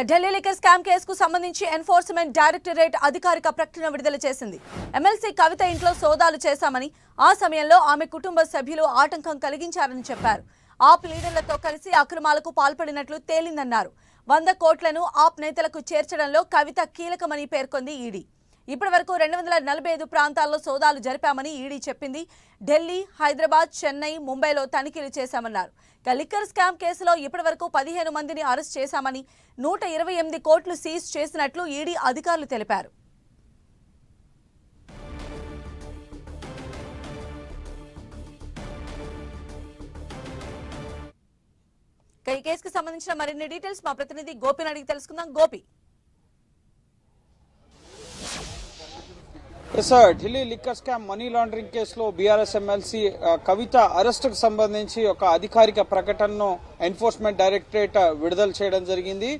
Delhi liquor scam కేసుకు సంబంధించి enforcement directorate అధికారిక ప్రకటన విడుదల చేసింది. ఎమ్మెల్సీ కవిత ఇంట్లో సోదాలు చేశామని, ఆ సమయంలో ఆమె కుటుంబ సభ్యులు ఆటంకం కలిగించారని చెప్పారు. ఆప్ లీడర్లతో కలిసి అక్రమాలకు పాల్పడినట్లు తేలిందన్నారు. 100 కోట్లను ఆప్ నేతలకు చేర్చడంలో కవిత కీలకమని పేర్కొంది ఈడీ. ఇప్పటి వరకు 245 ప్రాంతాల్లో సోదాలు జరిపామని ఈడీ చెప్పింది. ఢిల్లీ, హైదరాబాద్, చెన్నై, ముంబైలో తనిఖీలు చేశామన్నారు. లిక్కర్ స్కామ్ కేసులో ఇప్పటి వరకు 15 మందిని అరెస్ట్ చేశామని, 128 కోట్లు సీజ్ చేసినట్లు ఈడీ అధికారులు తెలిపారు. ఈ కేసుకు సంబంధించిన మరిన్ని డీటెయిల్స్ మా ప్రతినిధి గోపిని అడిగి తెలుసుకుందాం. Gopi, Delhi liquor scam money laundering కేసులో బీఆర్ఎస్ ఎమ్మెల్సీ కవిత అరెస్టుకు సంబంధించి ఒక అధికారిక ప్రకటనను ఎన్ఫోర్స్మెంట్ డైరెక్టరేట్ విడుదల చేయడం జరిగింది.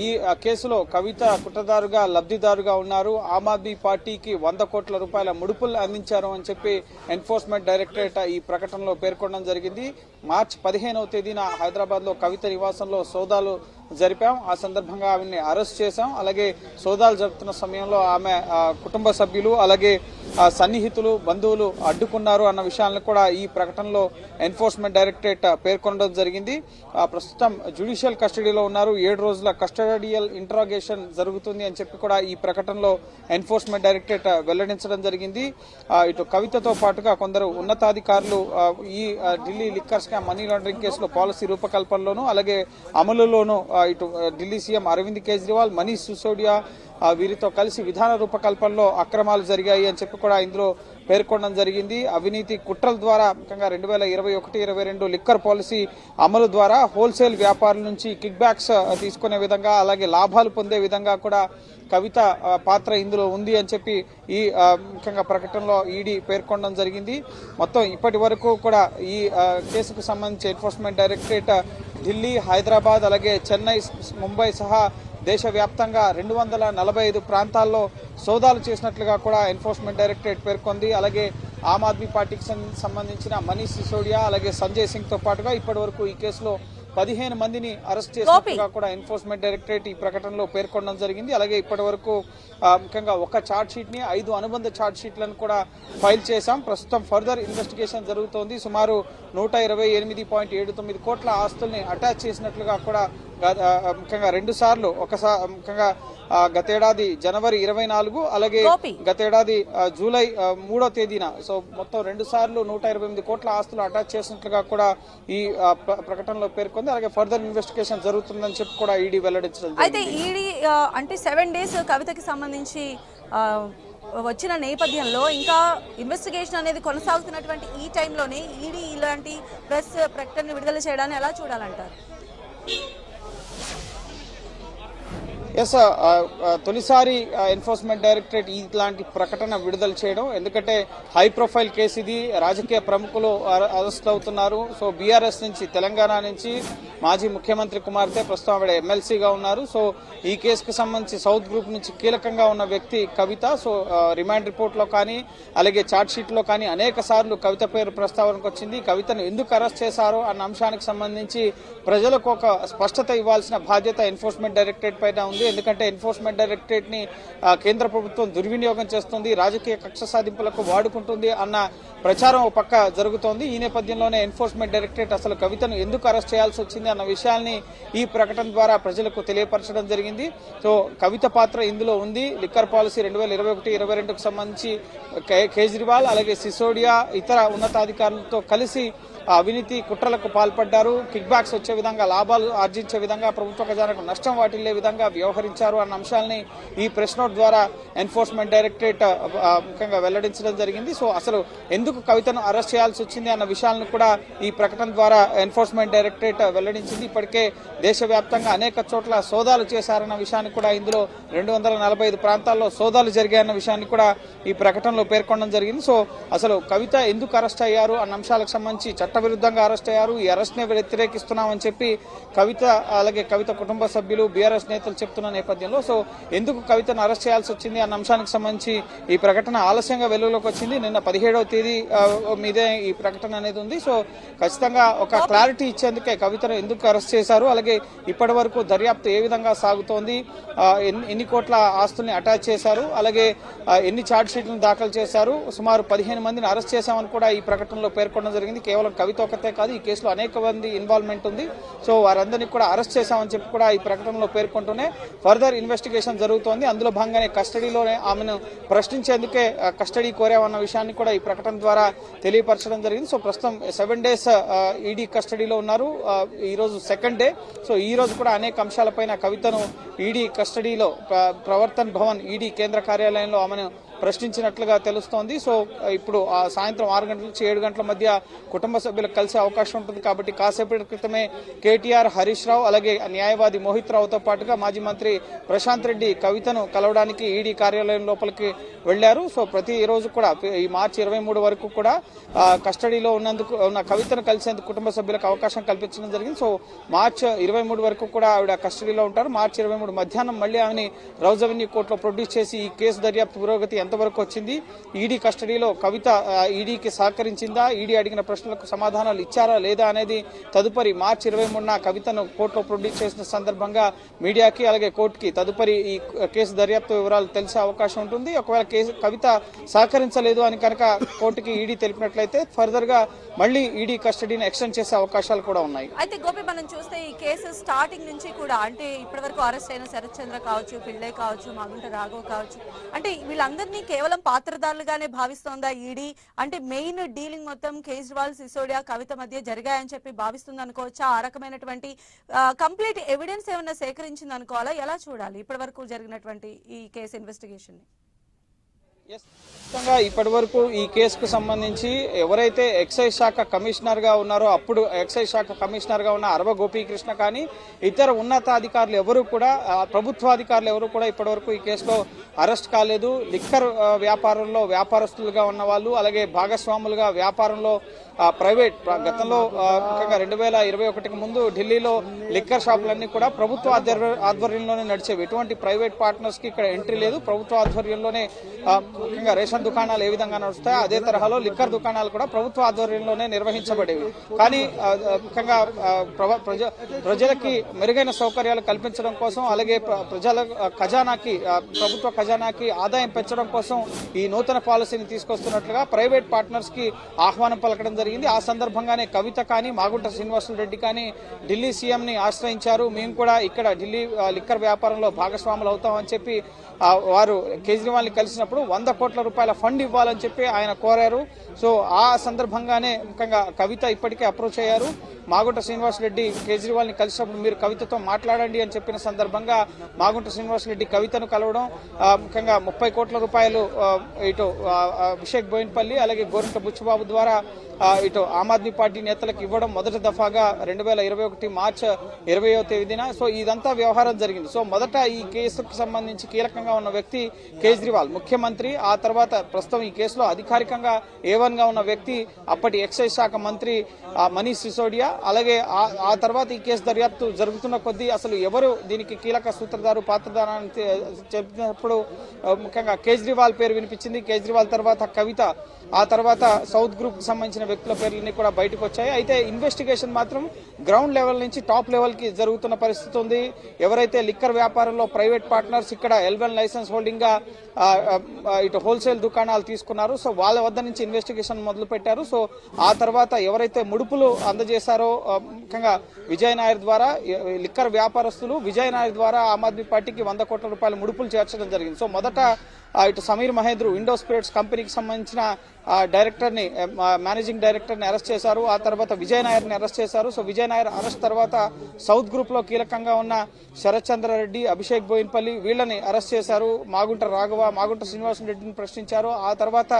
ఈ కేసులో కవిత కుట్రదారుగా, లబ్ధిదారుగా ఉన్నారు. ఆమ్ ఆద్మీ పార్టీకి 100 కోట్ల రూపాయల ముడుపులు అందించారు అని చెప్పి ఎన్ఫోర్స్మెంట్ డైరెక్టరేట్ ఈ ప్రకటనలో పేర్కొనడం జరిగింది. మార్చి 15వ తేదీన హైదరాబాద్ లో కవిత నివాసంలో సోదాలు జరిపాం. ఆ సందర్భంగా ఆమెని అరెస్ట్ చేశాం. అలాగే సోదాలు జరుపుతున్న సమయంలో ఆమె కుటుంబ సభ్యులు, అలాగే సన్నిహితులు, బంధువులు అడ్డుకున్నారు అన్న విషయాలను కూడా ఈ ప్రకటనలో ఎన్ఫోర్స్మెంట్ డైరెక్టరేట్ పేర్కొనడం జరిగింది. ప్రస్తుతం జ్యుడిషియల్ కస్టడీలో ఉన్నారు. 7 రోజుల కస్టడియల్ ఇంట్రాగేషన్ జరుగుతుంది అని చెప్పి కూడా ఈ ప్రకటనలో ఎన్ఫోర్స్మెంట్ డైరెక్టరేట్ వెల్లడించడం జరిగింది. ఇటు కవితతో పాటుగా కొందరు ఉన్నతాధికారులు ఈ Delhi liquor scam money laundering కేసులో పాలసీ రూపకల్పనలోను, అలాగే అమలులోను ఇటు ఢిల్లీ సీఎం అరవింద్ కేజ్రీవాల్, మనీష్ సిసోడియా వీరితో కలిసి విధాన రూపకల్పనలో అక్రమాలు జరిగాయి అని చెప్పి కూడా ఇందులో పేర్కొనడం జరిగింది. అవినీతి కుట్రల ద్వారా ముఖ్యంగా 2021-22 లిక్కర్ పాలసీ అమలు ద్వారా హోల్సేల్ వ్యాపారుల నుంచి కిక్ బ్యాక్స్ తీసుకునే విధంగా, అలాగే లాభాలు పొందే విధంగా కూడా కవిత పాత్ర ఇందులో ఉంది అని చెప్పి ఈ ముఖ్యంగా ప్రకటనలో ఈడీ పేర్కొనడం జరిగింది. మొత్తం ఇప్పటి వరకు కూడా ఈ కేసుకు సంబంధించి ఎన్ఫోర్స్మెంట్ డైరెక్టరేట్ ఢిల్లీ, హైదరాబాద్, అలాగే చెన్నై, ముంబై సహా దేశవ్యాప్తంగా 245 ప్రాంతాల్లో సోదాలు చేసినట్లుగా కూడా ఎన్ఫోర్స్మెంట్ డైరెక్టరేట్ పేర్కొంది. అలాగే ఆమ్ ఆద్మీ పార్టీకి సంబంధించిన మనీష్ సిసోడియా, అలాగే సంజయ్ సింగ్ తో పాటుగా ఇప్పటి వరకు ఈ కేసులో 15 మందిని అరెస్ట్ చేసినట్టుగా కూడా ఎన్ఫోర్స్మెంట్ డైరెక్టరేట్ ఈ ప్రకటనలో పేర్కొనడం జరిగింది. అలాగే ఇప్పటి వరకు ముఖ్యంగా ఒక ఛార్జ్ షీట్ ని 5 అనుబంధ ఛార్జ్ షీట్లను కూడా ఫైల్ చేశాం. ప్రస్తుతం ఫర్దర్ ఇన్వెస్టిగేషన్ జరుగుతోంది. సుమారు 128.79 కోట్ల ఆస్తుల్ని అటాచ్ చేసినట్లుగా కూడా ముఖ్యంగా 2 సార్లు, ముఖ్యంగా గతేడాది జనవరి 24, అలాగే గతేడాది జూలై 3వ తేదీన, సో మొత్తం 2 సార్లు 128 కోట్ల ఆస్తులు అటాచ్ చేసినట్లుగా కూడా ఈ ప్రకటనలో పేర్కొంది. అలాగే ఫర్దర్ ఇన్వెస్టిగేషన్ జరుగుతుందని చెప్పి కూడా ఈడీ వెల్లడించడం. అయితే ఈడీ అంటే 7 డేస్ కవితకి సంబంధించి వచ్చిన నేపథ్యంలో ఇంకా ఇన్వెస్టిగేషన్ అనేది కొనసాగుతున్నటువంటి ఈ టైంలోనే ఈడీ ఇలాంటి ప్రెస్ ప్రకటన విడుదల చేయడాన్ని ఎలా చూడాలంటారు? తొలిసారి ఎన్ఫోర్స్మెంట్ డైరెక్టరేట్ ఇలాంటి ప్రకటన విడుదల చేయడం, ఎందుకంటే హై ప్రొఫైల్ కేసు ఇది. రాజకీయ ప్రముఖులు అరెస్ట్ అవుతున్నారు. సో బీఆర్ఎస్ నుంచి, తెలంగాణ నుంచి మాజీ ముఖ్యమంత్రి కుమార్తె, ప్రస్తుతం ఆవిడ ఎమ్మెల్సీగా ఉన్నారు. సో ఈ కేసుకు సంబంధించి సౌత్ గ్రూప్ నుంచి కీలకంగా ఉన్న వ్యక్తి కవిత. సో రిమాండ్ రిపోర్ట్ లో కానీ, అలాగే ఛార్జ్ షీట్ లో కానీ అనేక సార్లు కవిత పేరు ప్రస్తావనకు వచ్చింది. కవితను ఎందుకు అరెస్ట్ చేశారో అన్న అంశానికి సంబంధించి ప్రజలకు ఒక స్పష్టత ఇవ్వాల్సిన బాధ్యత ఎన్ఫోర్స్మెంట్ డైరెక్టరేట్ పైన ఉంది. ఎందుకంటే ఎన్ఫోర్స్మెంట్ డైరెక్టరేట్ ని కేంద్ర ప్రభుత్వం దుర్వినియోగం చేస్తుంది, రాజకీయ కక్ష సాధింపులకు వాడుకుంటుంది అన్న ప్రచారం ఒక పక్క జరుగుతోంది. ఈ నేపథ్యంలోనే ఎన్ఫోర్స్మెంట్ డైరెక్టరేట్ అసలు కవితను ఎందుకు అరెస్ట్ చేయాల్సి వచ్చింది అన్న విషయాల్ని ఈ ప్రకటన ద్వారా ప్రజలకు తెలియపరచడం జరిగింది. సో కవిత పాత్ర ఇందులో ఉంది. లిక్కర్ పాలసీ 2021-22కు సంబంధించి కేజ్రీవాల్, అలాగే సిసోడియా, ఇతర ఉన్నతాధికారులతో కలిసి అవినీతి కుట్రలకు పాల్పడ్డారు. కిక్ బ్యాక్స్ వచ్చే విధంగా, లాభాలు ఆర్జించే విధంగా, ప్రభుత్వ ఖజానాకు నష్టం వాటిల్లే విధంగా వ్యవహరించారు అన్న అంశాలని ఈ ప్రెస్ నోట్ ద్వారా ఎన్ఫోర్స్మెంట్ డైరెక్టరేట్ ముఖ్యంగా వెల్లడించడం జరిగింది. సో అసలు ఎందుకు కవితను అరెస్ట్ చేయాల్సి వచ్చింది అన్న విషయాలను కూడా ఈ ప్రకటన ద్వారా ఎన్ఫోర్స్మెంట్ డైరెక్టరేట్ వెల్లడించింది. ఇప్పటికే దేశవ్యాప్తంగా అనేక చోట్ల సోదాలు చేశారన్న విషయాన్ని కూడా, ఇందులో 245 ప్రాంతాల్లో సోదాలు జరిగాయన్న విషయాన్ని కూడా ఈ ప్రకటనలో పేర్కొనడం జరిగింది. సో అసలు కవిత ఎందుకు అరెస్ట్ అయ్యారు అన్న అంశాలకు సంబంధించి చట్టవిరుద్ధంగా అరెస్ట్ అయ్యారు, ఈ అరెస్ట్ ని వ్యతిరేకిస్తున్నామని చెప్పి కవిత, అలాగే కవిత కుటుంబ సభ్యులు, బీఆర్ఎస్ నేతలు చెప్తున్నారు. జరుగుతున్న నేపథ్యంలో సో ఎందుకు కవితను అరెస్ట్ చేయాల్సి వచ్చింది అన్న అంశానికి సంబంధించి ఈ ప్రకటన ఆలస్యంగా వెలుగులోకి వచ్చింది. నిన్న 17వ తేదీ మీదే ఈ ప్రకటన అనేది ఉంది. సో ఖచ్చితంగా ఒక క్లారిటీ ఇచ్చేందుకే కవితను ఎందుకు అరెస్ట్ చేశారు, అలాగే ఇప్పటి వరకు దర్యాప్తు ఏ విధంగా సాగుతోంది, ఎన్ని కోట్ల ఆస్తుల్ని అటాచ్ చేశారు, అలాగే ఎన్ని ఛార్జ్ షీట్లను దాఖలు చేశారు, సుమారు 15 మందిని అరెస్ట్ చేశామని కూడా ఈ ప్రకటనలో పేర్కొనడం జరిగింది. కేవలం కవిత ఒక్కతే కాదు, ఈ కేసులో అనేక మంది ఇన్వాల్వ్మెంట్ ఉంది. సో వారందరినీ కూడా అరెస్ట్ చేశామని చెప్పి కూడా ఈ ప్రకటనలో పేర్కొంటూనే ఫర్దర్ ఇన్వెస్టిగేషన్ జరుగుతోంది. అందులో భాగంగానే కస్టడీలోనే ఆమెను ప్రశ్నించేందుకే కస్టడీ కోరామన్న విషయాన్ని కూడా ఈ ప్రకటన ద్వారా తెలియపరచడం జరిగింది. సో ప్రస్తుతం 7 days ఈడీ కస్టడీలో ఉన్నారు. ఈ రోజు సెకండ్ డే. సో ఈ రోజు కూడా అనేక అంశాలపైన కవితను ఈడీ కస్టడీలో ప్రవర్తన్ భవన్ ఈడీ కేంద్ర కార్యాలయంలో ఆమెను ప్రశ్నించినట్లుగా తెలుస్తోంది. సో ఇప్పుడు సాయంత్రం 6 గంటల నుంచి 7 గంటల మధ్య కుటుంబ సభ్యులకు కలిసే అవకాశం ఉంటుంది. కాబట్టి కాసేపటి క్రితమే కేటీఆర్, హరీష్ రావు, అలాగే న్యాయవాది మోహిత్ రావుతో పాటుగా మాజీ మంత్రి ప్రశాంత్ రెడ్డి కవితను కలవడానికి ఈడీ కార్యాలయం లోపలికి వెళ్లారు. సో ప్రతి రోజు కూడా ఈ మార్చి 23 వరకు కూడా కస్టడీలో ఉన్న కవితను కలిసేందుకు కుటుంబ సభ్యులకు అవకాశం కల్పించడం జరిగింది. సో మార్చి 23 వరకు కూడా ఆవిడ కస్టడీలో ఉంటారు. మార్చి 23 మధ్యాహ్నం మళ్లీ ఆమెని రౌజ్ అవెన్యూ కోర్టులో ప్రొడ్యూస్ చేసి ఈ కేసు దర్యాప్తు పురోగతి ఎంతవరకు వచ్చింది, ఈడీ కస్టడీలో కవిత ఈడీకి సహకరించిందా, ఈడీ అడిగిన ప్రశ్నలకు సమాధానాలు ఇచ్చారా లేదా అనేది తదుపరి మార్చి 23న కవితను కోర్టులో ప్రొడ్యూస్ చేసిన సందర్భంగా మీడియాకి అలాగే కోర్టుకి తదుపరి ఈ కేసు దర్యాప్తు వివరాలు తెలిసే అవకాశం ఉంటుంది. ఒకవేళ కవిత సహకరించలేదు అని కనుక కోర్టుకి ఈడీ తెలిపినట్లయితే ఫర్దర్ గా మళ్లీ ఈడీ కస్టడీని ఎక్స్టెండ్ చేసే అవకాశాలు కూడా ఉన్నాయి. అయితే గోపి, మనం చూస్తే ఈ కేసు స్టార్టింగ్ నుంచి కూడా అంటే ఇప్పటి వరకు అరెస్ట్ అయిన శరత్ చంద్ర కావచ్చు, పిల్లే కావచ్చు, మాగుంట రాఘవ్ కావచ్చు, అంటే వీళ్ళందరినీ కేవలం పాత్రదారులుగానే భావిస్తోందా ఈడీ? అంటే మెయిన్ డీలింగ్ మొత్తం కేజ్రీవాల్, సిసోడియా, కవిత మధ్య జరిగాయని చెప్పి భావిస్తుంది అనుకోవచ్చా? ఆ రకమైనటువంటి కంప్లీట్ ఎవిడెన్స్ ఏమైనా సేకరించింది అనుకోవాలా? ఎలా చూడాలి ఇప్పటి వరకు జరిగినటువంటి ఈ కేసు ఇన్వెస్టిగేషన్? ఇప్పటి వరకు ఈ కేసుకు సంబంధించి ఎవరైతే ఎక్సైజ్ శాఖ కమిషనర్ గా ఉన్నారో అప్పుడు ఎక్సైజ్ శాఖ కమిషనర్ గా ఉన్న అరవ గోపీకృష్ణ కానీ ఇతర ఉన్నతాధికారులు ఎవరు కూడా ప్రభుత్వాధికారులు ఎవరు కూడా ఇప్పటి వరకు ఈ కేసులో అరెస్ట్ కాలేదు. లిక్కర్ వ్యాపారంలో వ్యాపారస్తులుగా ఉన్న వాళ్ళు, అలాగే భాగస్వాములుగా వ్యాపారంలో ప్రైవేట్ గతంలో ముఖ్యంగా 2021కి ముందు ఢిల్లీలో లిక్కర్ షాపులన్నీ కూడా ప్రభుత్వ ఆధ్వర్యంలోనే నడిచేవి. ఎటువంటి ప్రైవేట్ పార్ట్నర్స్ కి ఇక్కడ ఎంట్రీ లేదు. ప్రభుత్వ ఆధ్వర్యంలోనే ముఖ్యంగా రేషన్ దుకాణాలు ఏ విధంగా నడుస్తాయో అదే తరహాలో లిక్కర్ దుకాణాలు కూడా ప్రభుత్వ ఆధ్వర్యంలోనే నిర్వహించబడేవి. కానీ ముఖ్యంగా ప్రజలకి మెరుగైన సౌకర్యాలు కల్పించడం కోసం, అలాగే ప్రజల ఖజానాకి, ప్రభుత్వ ఖజానాకి ఆదాయం పెంచడం కోసం ఈ నూతన పాలసీని తీసుకొస్తున్నట్లుగా ప్రైవేట్ పార్ట్నర్స్ కి ఆహ్వానం పలకడం జరిగింది. ఆ సందర్భంగానే కవిత కానీ మాగుంట శ్రీనివాసరెడ్డి కానీ ఢిల్లీ సీఎం ని ఆశ్రయించారు. మేము కూడా ఇక్కడ ఢిల్లీ లిక్కర్ వ్యాపారంలో భాగస్వాములు అవుతామని చెప్పి వారు కేజ్రీవాల్ ని కలిసినప్పుడు 100 కోట్ల రూపాయల ఫండ్ ఇవ్వాలని చెప్పి ఆయన కోరారు. సో ఆ సందర్భంగానే ముఖ్యంగా కవిత ఇప్పటికే అప్రోచ్ అయ్యారు. మాగుంట శ్రీనివాసరెడ్డి కేజ్రీవాల్ ని కలిసినప్పుడు మీరు కవితతో మాట్లాడండి అని చెప్పిన సందర్భంగా మాగుంట శ్రీనివాసరెడ్డి కవితను కలవడం, ముఖ్యంగా 30 కోట్ల రూపాయలు ఇటు అభిషేక్ బోయిన్పల్లి అలాగే గోరంట బుచ్చిబాబు ద్వారా ఇటు ఆమ్ ఆద్మీ పార్టీ నేతలకు ఇవ్వడం మొదటి దఫాగా 2021 మార్చి 20వ తేదీన. సో ఇదంతా వ్యవహారం జరిగింది. సో మొదట ఈ కేసుకు సంబంధించి కీలకంగా ఉన్న వ్యక్తి కేజ్రీవాల్ ముఖ్యమంత్రి. ఆ తర్వాత ప్రస్తుతం ఈ కేసులో అధికారికంగా A1 గా ఉన్న వ్యక్తి అప్పటి ఎక్సైజ్ శాఖ మంత్రి మనీష్ సిసోడియా. అలాగే ఆ తర్వాత ఈ కేసు దర్యాప్తు జరుగుతున్న కొద్దీ అసలు ఎవరు దీనికి కీలక సూత్రధారు, పాత్రధారాన్ని చెప్పినప్పుడు ముఖ్యంగా కేజ్రీవాల్ పేరు వినిపించింది. కేజ్రీవాల్ తర్వాత కవిత, ఆ తర్వాత సౌత్ గ్రూప్ కి సంబంధించిన వ్యక్తుల పేర్లన్నీ కూడా బయటకు వచ్చాయి. అయితే ఇన్వెస్టిగేషన్ మాత్రం గ్రౌండ్ లెవెల్ నుంచి టాప్ లెవెల్ కి జరుగుతున్న పరిస్థితి ఉంది. ఎవరైతే లిక్కర్ వ్యాపారంలో ప్రైవేట్ పార్ట్నర్స్ ఇక్కడ L1 లైసెన్స్ హోల్డింగ్ గా ఇటు హోల్సేల్ దుకాణాలు తీసుకున్నారు. సో వాళ్ళ వద్ద నుంచి ఇన్వెస్టిగేషన్ మొదలు పెట్టారు. సో ఆ తర్వాత ఎవరైతే ముడుపులు అందజేశారో ముఖ్యంగా విజయ్ నాయర్ ద్వారా, లిక్కర్ వ్యాపారస్తులు విజయ్ నాయర్ ద్వారా ఆమ్ ఆద్మీ పార్టీకి 100 కోట్ల రూపాయల ముడుపులు చేర్చడం జరిగింది. సో మొదట ఇటు సమీర్ మహేంద్రు ఇండో స్పిరిట్స్ కంపెనీకి సంబంధించిన మేనేజింగ్ డైరెక్టర్ ని అరెస్ట్ చేశారు. ఆ తర్వాత విజయ్ నాయర్ ని అరెస్ట్ చేశారు. సో విజయ్ నాయర్ అరెస్ట్ తర్వాత సౌత్ గ్రూప్ లో కీలకంగా ఉన్న శరత్ చంద్ర రెడ్డి, అభిషేక్ బోయిన్పల్లి వీళ్ళని అరెస్ట్ చేశారు. మాగుంట రాఘవ, మాగుంట శ్రీనివాసరెడ్డి రెడ్డిని ప్రశ్నించారు. ఆ తర్వాత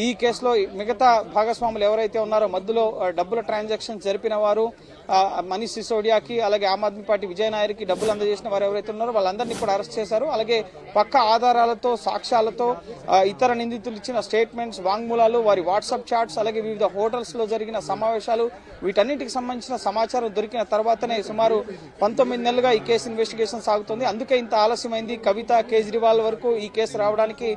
ఈ కేసులో మిగతా భాగస్వాములు ఎవరైతే ఉన్నారో మధ్యలో డబ్బుల ట్రాన్సాక్షన్ జరిపిన వారు మనీష్ సిసోడియాకి, అలాగే ఆమ్ ఆద్మీ పార్టీ విజయ్ నాయర్కి డబ్బులు అందజేసిన వారు ఎవరైతే ఉన్నారో వాళ్ళందరినీ కూడా అరెస్ట్ చేశారు. అలాగే పక్క ఆధారాలతో, సాక్ష్యాలతో ఇతర నిందితులు ఇచ్చిన స్టేట్మెంట్స్, వాంగ్మూలాలు, వారి వాట్సాప్ చాట్స్, అలాగే వివిధ హోటల్స్ లో జరిగిన సమావేశాలు, వీటన్నిటికి సంబంధించిన సమాచారం దొరికిన తర్వాతనే సుమారు 19 నెలలుగా ఈ కేసు ఇన్వెస్టిగేషన్ సాగుతుంది. అందుకే ఇంత ఆలస్యమైంది. కవిత, కేజ్రీవాల్ వరకు ఈ కేసు రావడానికి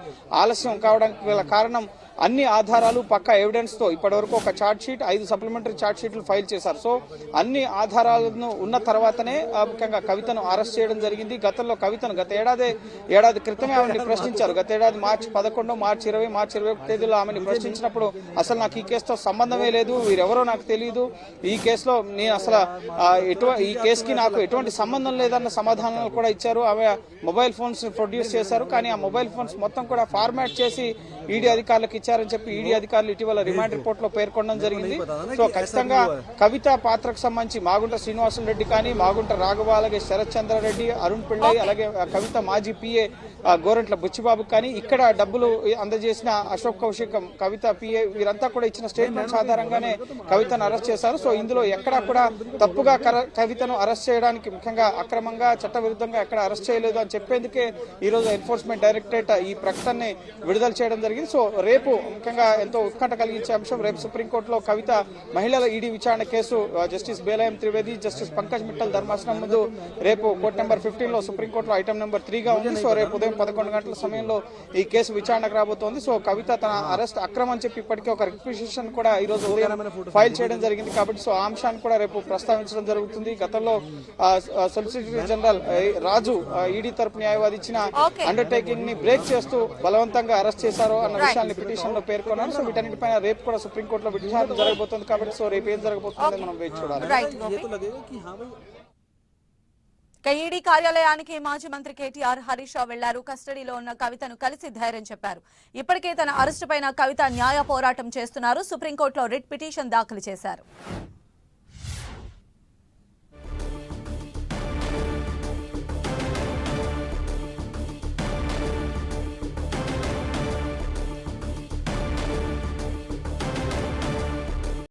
ఆలస్యం కావడానికి గల కారణం అన్ని ఆధారాలు, పక్క ఎవిడెన్స్ తో ఇప్పటివరకు ఒక చార్జ్ షీట్, 5 సప్లిమెంటరీ చార్జ్ షీట్లు ఫైల్ చేశారు. సో అన్ని ఆధారాలను ఉన్న తర్వాతనే ముఖ్యంగా కవితను అరెస్ట్ చేయడం జరిగింది. గతంలో కవితను ఏడాది క్రితమే ఆమెను ప్రశ్నించారు. గత ఏడాది మార్చి 11, మార్చి 20, మార్చి 21 తేదీలో ఆమెను ప్రశ్నించినప్పుడు అసలు నాకు ఈ కేసుతో సంబంధమే లేదు, వీరెవరో నాకు తెలియదు, ఈ కేసులో నేను అసలు ఈ కేసుకి నాకు ఎటువంటి సంబంధం లేదన్న సమాధానాలు కూడా ఇచ్చారు. ఆమె మొబైల్ ఫోన్స్ ప్రొడ్యూస్ చేశారు. కానీ ఆ మొబైల్ ఫోన్స్ మొత్తం కూడా ఫార్మాట్ చేసి ఈడీ అధికారులకు ఇచ్చారని చెప్పి ఈడీ అధికారులు ఇటీవల రిమాండ్ రిపోర్ట్ లో పేర్కొనడం జరిగింది. సో ఖచ్చితంగా కవిత పాత్రకు సంబంధించి మాగుంట శ్రీనివాసులు రెడ్డి కానీ, మాగుంట రాఘవ, అలాగే శరత్ చంద్రారెడ్డి, అరుణ్ పిళ్ళై, అలాగే కవిత మాజీ పిఏ గోరంట్ల బుచ్చిబాబు కానీ, ఇక్కడ డబ్బులు అందజేసిన అశోక్ కౌశిక్, కవిత పిఏ, వీరంతా కూడా ఇచ్చిన స్టేట్మెంట్స్ ఆధారంగానే కవితను అరెస్ట్ చేశారు. సో ఇందులో ఎక్కడా కూడా తప్పుగా కవితను అరెస్ట్ చేయడానికి, ముఖ్యంగా అక్రమంగా, చట్టవిరుద్ధంగా ఎక్కడ అరెస్ట్ చేయలేదు అని చెప్పేందుకే ఈ రోజు ఎన్ఫోర్స్మెంట్ డైరెక్టరేట్ ఈ ప్రకటనని విడుదల చేయడం జరిగింది. సో రేపు ముఖ్యంగా ఎంతో ఉత్కంఠ కలిగించే అంశం, రేపు సుప్రీంకోర్టులో కవిత మహిళల ఈడీ విచారణ case justice బేలాయం Trivedi, justice Pankaj Mittal ధర్మాసనం ముందు రేపు కోర్టు నెంబర్ 15 లో సుప్రీంకోర్టులో ఐటమ్ నెంబర్ 3గా ఉంది. సో రేపు ఉదయం 11 గంటల సమయంలో ఈ కేసు విచారణకు రాబోతోంది. సో కవిత తన అరెస్ట్ అక్రమం అని చెప్పి ఇప్పటికే ఒక రిక్విజిషన్ కూడా ఈ రోజు ఉదయం ఫైల్ చేయడం జరిగింది. కాబట్టి సో ఆ అంశాన్ని కూడా రేపు ప్రస్తావించడం జరుగుతుంది. గతంలో సొలిసిటర్ జనరల్ రాజు ఈడీ తరపు న్యాయవాది ఇచ్చిన అండర్టేకింగ్ ని బ్రేక్ చేస్తూ బలవంతంగా అరెస్ట్ చేశారు అన్న విషయాన్ని పిటిషన్ లో పేర్కొన్నారు. సో వీటన్నిటిపైన రేపు కూడా సుప్రీంకోర్టులో విచారణ జరగబోతుంది. కాబట్టి సో రేపు ఏం జరగబోతుందో మనం వేచి చూడాలి. ఈడీ కార్యాలయానికి మాజీ మంత్రి కేటీఆర్, హరీష్ రావు వెళ్లారు. కస్టడీలో ఉన్న కవితను కలిసి ధైర్యం చెప్పారు. ఇప్పటికే తన అరెస్టు పైన కవిత న్యాయ పోరాటం చేస్తున్నారు. సుప్రీంకోర్టులో రిట్ పిటిషన్ దాఖలు చేశారు.